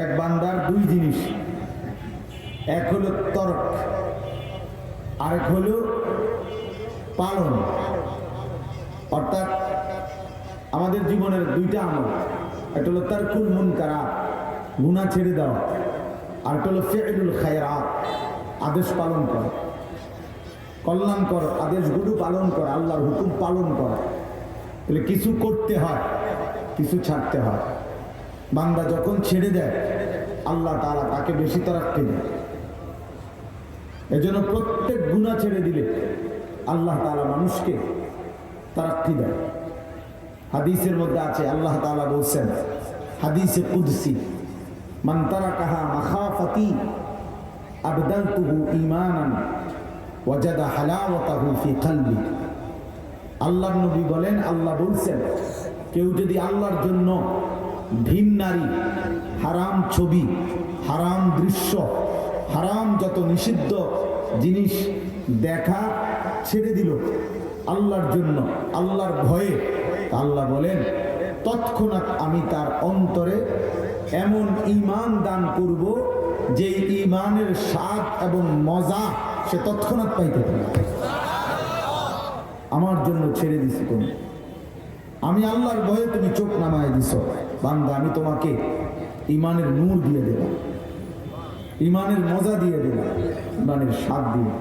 এক বান্দার দুই জিনিস, এক হলো তরক, আরেক হলো পালন। অর্থাৎ আমাদের জীবনের দুইটা আমল, একটা হলো তারকুল মুনকারাত, গুনাহ ছেড়ে দেওয়া, আর একটা হলো ফি'লুল খায়রাত, আদেশ পালন করা, কল্যাণকর আদেশগুলো পালন করা, আল্লাহর হুকুম পালন করা। তাহলে কিছু করতে হয়, কিছু ছাড়তে হয়। বান্দা যখন ছেড়ে দেয় আল্লাহ তাআলা তাকে বেশি তারাক্কি দেয়। এজন্য প্রত্যেক গুনাহ ছেড়ে দিলে আল্লাহ তাআলা মানুষকে তারাক্কি দেয়। হাদিসের মধ্যে আছে, আল্লাহ তাআলা বলছেন হাদিসে কুদসি, মান তারাকাহা মাখাফাতি আবদালতুহু ঈমানান ওয়াজাদা হালাওয়াতাহু ফি কলবি। আল্লাহর নবী বলেন, আল্লাহ বলছেন, কেউ যদি আল্লাহর জন্য ভিন নারী, হারাম ছবি, হারাম দৃশ্য, হারাম যত নিষিদ্ধ জিনিস দেখা ছেড়ে দিল আল্লাহর জন্য, আল্লাহর ভয়ে, আল্লাহ বলেন তৎক্ষণাৎ আমি তার অন্তরে এমন ঈমান দান করব যে ঈমানের স্বাদ এবং মজা সে তৎক্ষণাৎ পাইতে পারে। আমার জন্য ছেড়ে দিছি তুমি, আমি আল্লাহর ভয়ে তুমি চোখ নামায় দিছ, বান্দা আমি তোমাকে ঈমানের নূর দিয়ে দিলাম, ঈমানের মজা দিয়ে দিলাম, ঈমানের স্বাদ দিয়ে,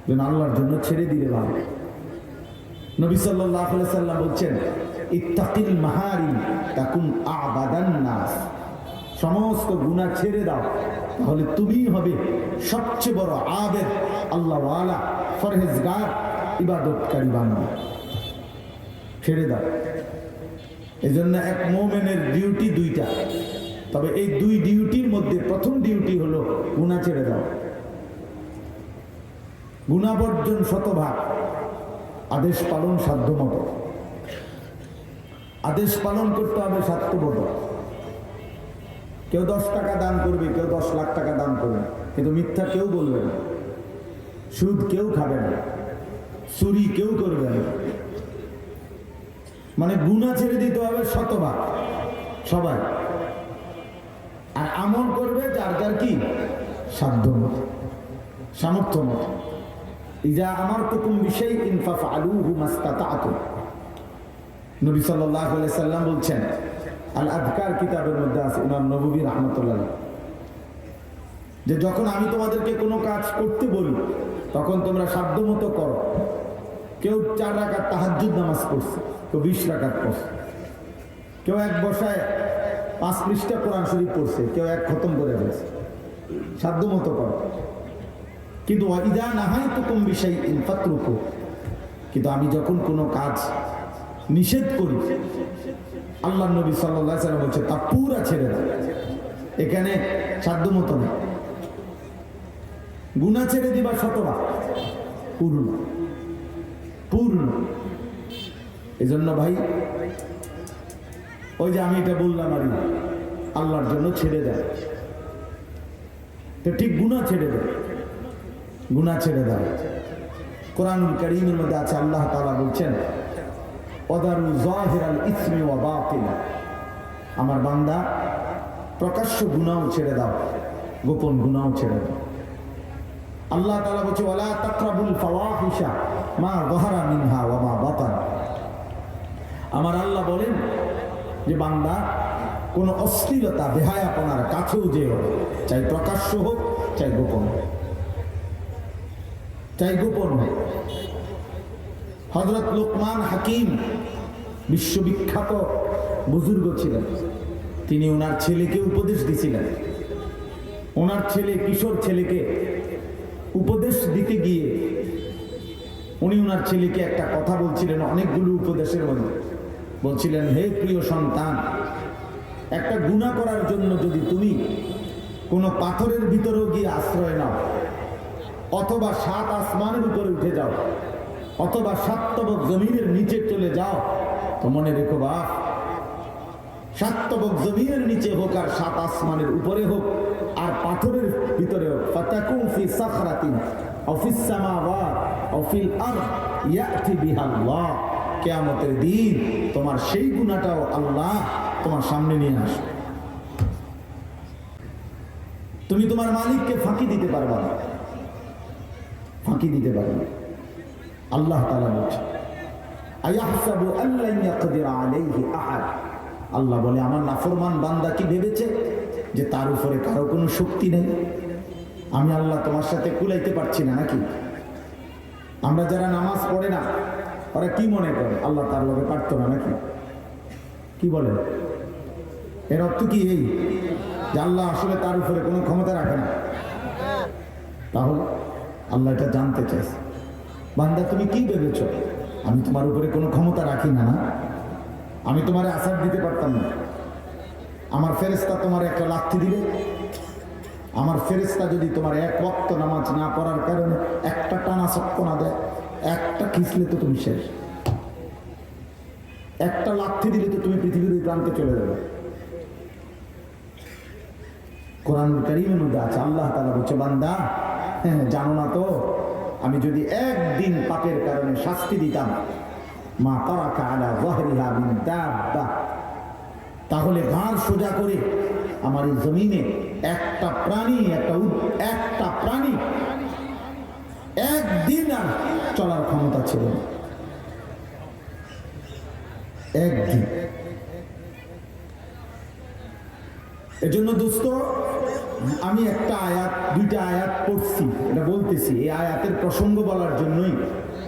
যেন আল্লাহর জন্য ছেড়ে দিলে ভালো। নবী সাল্লাল্লাহু আলাইহি সাল্লাম বলছেন, ইত্তাকিল মাহারিম তাকুন আবাদান নাস। সমস্ত গুনাহ ছেড়ে দাও, তাহলে তুমিই হবে সবচেয়ে বড় আবেদ, আল্লাহওয়ালা, ফরহেজগার, ইবাদতকারী বান্দা। ছেড়ে দাও। এজন্য এক মুমিনের ডিউটি দুইটা, তবে এই দুই ডিউটির মধ্যে প্রথম ডিউটি হলো গুনাহ ছেড়ে দাও। গুনাহ বর্জন শতভাগ, আদেশ পালন সাধ্যমতো। আদেশ পালন করতে হবে সাধ্যমতো। কেউ 10 টাকা দান করবে, কেউ 10 লাখ টাকা দান করবে, কিন্তু মিথ্যা কেউ বলবে না, সুদ কেউ খাবে না, চুরি কেউ করবে না। মানে গুনাহ ছেড়ে দিতে হবে শতভাগ সবাই, আর আমল করবে যার যার কি সাধ্য মতো, সামর্থ্য মতো। ইজা আমারতুকুম বিশাইইন ফাফআলুহু মাসতাতা'তুম। নবী সাল্লাল্লাহু আলাইহি সাল্লাম বলছেন, আল আযকার কিতাবের মধ্যে আছে, ইমাম নববী রাহমাতুল্লাহ আলাইহি, যে যখন আমি তোমাদেরকে কোনো কাজ করতে বলি তখন তোমরা সাধ্যমতো করো। কেউ 4 রাকাত তাহাজ্জুদ নামাজ পড়ছে, কেউ 20 রাকাত পড়ছে, কেউ এক বসায় 5 পৃষ্ঠা কোরআন শরীফ পড়ছে, কেউ এক খতম করে ফেলছে। সাধ্যমতো করো। কিন্তু ইযা নাহাইতুকুম বিশাইইন ফাতরুকু, কিন্তু আমি যখন কোনো কাজ নিষেধ করি, আল্লাহ নবী সাল্লাল্লাহু আলাইহি ওয়াসাল্লাম বলছে তা পুরা ছেড়ে দাও। এখানে সাধ্যমতো না, গুনাহ ছেড়ে দিবা শতভাগ, পূর্ণ পূর্ণ। এজন্য ভাই, ওই যে আমি এটা বললাম, আর আল্লাহর জন্য ছেড়ে দেয়, তো ঠিক গুনাহ ছেড়ে দেয়, গুনাহ ছেড়ে দেয়। কোরআনুল কারীমের মধ্যে আছে, আল্লাহ তাআলা বলছেন, ওয়াদারু যাহিরাল ইসমি ওয়া বাতিনা। আমার বান্দা প্রকাশ্য গুনাহ ছেড়ে দাও, গোপন গুনাহ ছেড়ে দাও। আল্লাহ তাআলা বলছে, ওয়ালা তাকরাবুল ফাওয়াহিশা মা যাহারা মিনহা ওয়া মা বাতান। আমার আল্লাহ বলেন যে বান্দা কোন অশ্লীলতা, বেহায়াপনার কাছেও যেও, চাই প্রকাশ্য হোক চাই গোপন হোক, চাই গোপন হোক। হযরত লোকমান হাকিম বিশ্ববিখ্যাত বুজুর্গ ছিলেন, তিনি ওনার ছেলেকে উপদেশ দিয়েছিলেন। ওনার ছেলে, কিশোর ছেলেকে উপদেশ দিতে গিয়ে উনি ওনার ছেলেকে একটা কথা বলছিলেন, অনেকগুলো উপদেশের মধ্যে বলছিলেন, হে প্রিয় সন্তান, একটা গুনাহ করার জন্য যদি তুমি কোনো পাথরের ভিতরেও গিয়ে আশ্রয় নাও, অথবা 7 আসমানের উপরে উঠে যাও, অথবা 7 তবক জমিনের নিচে চলে যাও, তো মনে রেখো বাপ, 7 তবক জমিনের নিচে হোক আর 7 আসমানের উপরে হোক আর পাথরের ভিতরে হোক, ফাতাকুম ফি সাখরাতিন আও ফিস সামাওয়াত আও ফিল আরদ ইয়াতি বিহাল্লাহ। কিয়ামতের দিন তোমার সেই গুনাহটাও আল্লাহ তোমার সামনে নিয়ে আসবে। তুমি তোমার মালিককে ফাঁকি দিতে পারবা না, ফাঁকি দিতে পারবে না। আল্লাহ তাআলা বলছে আয়াহসাবু আল্লা ইয়াকদির আলাইহি আহাদ, আল্লাহ বলে আমার নাফরমান বান্দা কি ভেবেছে যে তার উপরে কারো কোনো শক্তি নেই? আমি আল্লাহ তোমার সাথে কুলাইতে পারছি না নাকি? আমরা যারা নামাজ পড়ে না ওরা কি মনে করে আল্লাহ তার লগে পারতো না নাকি? কি বলে? এর অর্থ কি এই যে আল্লাহ আসলে তার উপরে কোনো ক্ষমতা রাখে না? তাহলে আল্লাহ এটা জানতে চাইছে, বান্দা তুমি কি ভেবেছ আমি তোমার উপরে কোনো ক্ষমতা রাখি না? না, আমি তোমারে আসার দিতে পারতাম না? আমার ফেরেশতা তোমার একটা লাথি দিলে, আমার ফেরেশতা যদি তোমার এক ওয়াক্ত নামাজ না পড়ার কারণে একটা টানা শক্ত না দেয়, একটা খিসলে তো তুমি শেষ, একটা লাথি দিলে তো তুমি পৃথিবীর ওই প্রান্তে চলে যাবে। কোরআনুল কারীমের মধ্যে আছে আল্লাহ তাআলা বলছে বান্দা জানো না তো আমি যদি একদিন পাপের কারণে শাস্তি দিতাম মা তারাকা আলা যাহরিহা মিন দাব্বা, তাহলে ঘাড় সোজা করে আমার এই জমিনে একটা প্রাণী একটা প্রাণী একদিন আর চলার ক্ষমতা ছিল না, একদিন। এজন্য দোস্ত আমি একটা আয়াত দুইটা আয়াত পড়ছি, এটা বলতেছি এই আয়াতের প্রসঙ্গ বলার জন্যই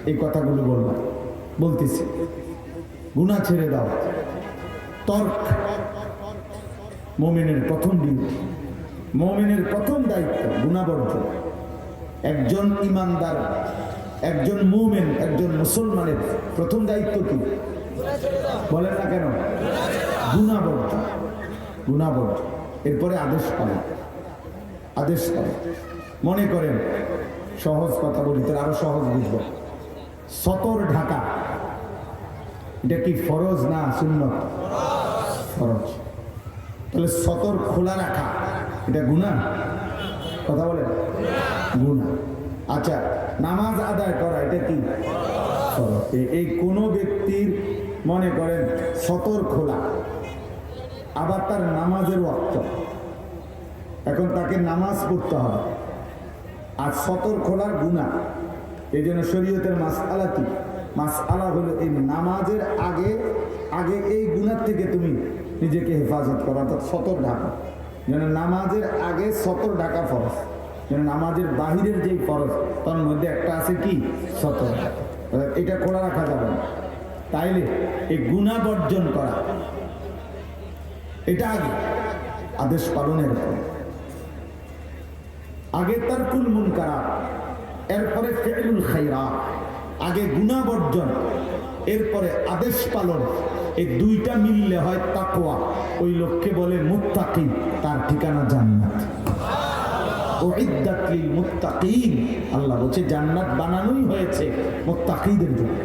এই কথাগুলো বলতেছি। গুনাহ ছেড়ে দাও, তর্ক মুমিনের প্রথম ডিউটি, মুমিনের প্রথম দায়িত্ব গুনাহ বর্জন। একজন ইমানদার, একজন মুমিন, একজন মুসলমানের প্রথম দায়িত্ব কি বলেন না কেন? গুনাহ বর্জন, গুনাহ বর্জন। এরপরে আদেশ পালন, আদেশ পালন। মনে করেন সহজ কথা বলি তাহলে আরো সহজ বুঝব, সতর ঢাকা এটা কি ফরজ না সুন্নত? ফরজ। তাহলে সতর খোলা রাখা এটা গুনাহ? কথা বলেন, গুনাহ। আচ্ছা, নামাজ আদায় করা এটা কি ফরজ? এই কোনো ব্যক্তির মনে করেন সতর খোলা, আবার তার নামাজের ওয়াক্ত, এখন তাকে নামাজ পড়তে হবে আর সতর খোলার গুনাহ। এই জন্য শরীয়তের মাসআলা কি? মাসআলা হলো এই নামাজের আগে আগে এই গুনাহ থেকে তুমি নিজেকে হেফাজত করা, অর্থাৎ সতর ঢাকা। যেন নামাজের আগে সতর ঢাকা ফরজ, যেন নামাজের বাহিরের যেই ফরজ তার মধ্যে একটা আছে কি সতর, এটা খোলা রাখা যাবে না। তাইলে এই গুনাহ বর্জন করা এটা আগে আদেশ পালনের পরে, আগে তারকুল মুনকারাত, এরপরে ফি'লুল খায়রাত। আগে গুনাহ বর্জন, এরপরে আদেশ পালন। এই দুইটা মিললে হয় তাকওয়া। ওই লোককে বলে মুত্তাকি, তার ঠিকানা জান্নাত। উইদ্দাত লিল মুত্তাকিন, আল্লাহ বলছে জান্নাত বানানোই হয়েছে মুত্তাকিদের জন্য।